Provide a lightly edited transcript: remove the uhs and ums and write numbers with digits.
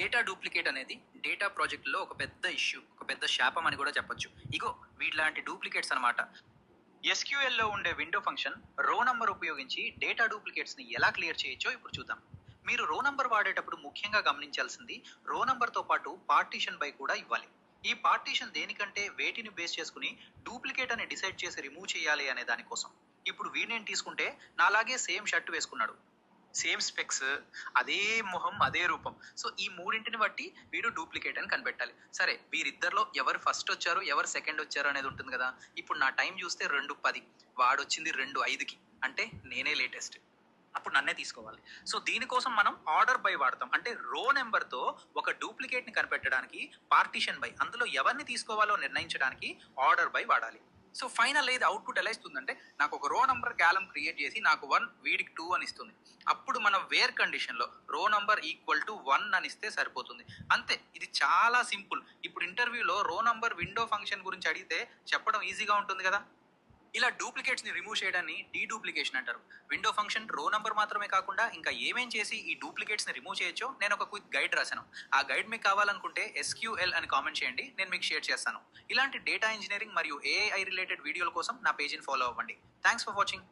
Data duplicate అనేది data ప్రాజెక్ట్లో ఒక పెద్ద ఇష్యూ, ఒక పెద్ద శాపం అని కూడా చెప్పొచ్చు. ఇగో వీటిలాంటి డూప్లికేట్స్ అనమాట. ఎస్క్యూఎల్లో ఉండే విండో ఫంక్షన్ రో నంబర్ ఉపయోగించి డేటా డూప్లికేట్స్ని ఎలా క్లియర్ చేయొచ్చో ఇప్పుడు చూద్దాం. మీరు రో నంబర్ వాడేటప్పుడు ముఖ్యంగా గమనించాల్సింది రో నంబర్తో పాటు పార్టీషన్ బై కూడా ఇవ్వాలి. ఈ పార్టీషన్ దేనికంటే వేటిని బేస్ చేసుకుని డూప్లికేట్ అని డిసైడ్ చేసి రిమూవ్ చేయాలి అనే దానికోసం. ఇప్పుడు వీడిని తీసుకుంటే నాలాగే సేమ్ షర్ట్ వేసుకున్నాడు, సేమ్ స్పెక్స్, అదే మొహం, అదే రూపం. సో ఈ మూడింటిని బట్టి వీడు డూప్లికేట్ అని కనిపెట్టాలి. సరే, వీరిద్దరిలో ఎవరు ఫస్ట్ వచ్చారు, ఎవరు సెకండ్ వచ్చారు అనేది ఉంటుంది కదా. ఇప్పుడు నా టైం చూస్తే 2:10, వాడొచ్చింది 2:05కి, అంటే నేనే లేటెస్ట్. అప్పుడు నన్నే తీసుకోవాలి. సో దీనికోసం మనం ఆర్డర్ బై వాడతాం. అంటే రో నెంబర్తో ఒక డూప్లికేట్ ని కనిపెట్టడానికి పార్టీషన్ బై, అందులో ఎవరిని తీసుకోవాలో నిర్ణయించడానికి ఆర్డర్ బై వాడాలి. సో ఫైనల్ ఇది అవుట్పుట్ ఎలా ఇస్తుందంటే, నాకు ఒక రో నంబర్ కాలమ్ క్రియేట్ చేసి నాకు 1, వీడికి 2 అని ఇస్తుంది. అప్పుడు మనం వేర్ కండిషన్లో రో నంబర్ ఈక్వల్ టు 1 అని ఇస్తే సరిపోతుంది. అంతే, ఇది చాలా సింపుల్. ఇప్పుడు ఇంటర్వ్యూలో రో నంబర్ విండో ఫంక్షన్ గురించి అడిగితే చెప్పడం ఈజీగా ఉంటుంది కదా. ఇలా డూప్లికేట్స్ ని రిమూవ్ చేయడాన్ని డీడూప్లికేషన్ అంటారు. విండో ఫంక్షన్ రో నంబర్ మాత్రమే కాకుండా ఇంకా ఏమేం చేసి ఈ డూప్లికేట్స్ ని రిమూవ్ చేయొచ్చో నేను ఒక క్విక్ గైడ్ రాశాను. ఆ గైడ్ మీకు కావాలనుకుంటే SQL అని కామెంట్ చేయండి, నేను మీకు షేర్ చేస్తాను. ఇలాంటి డేటా ఇంజనీరింగ్ మరియు AI రిలేటెడ్ వీడియోల కోసం నా పేజీని ఫాలో అవ్వండి. Thanks for watching.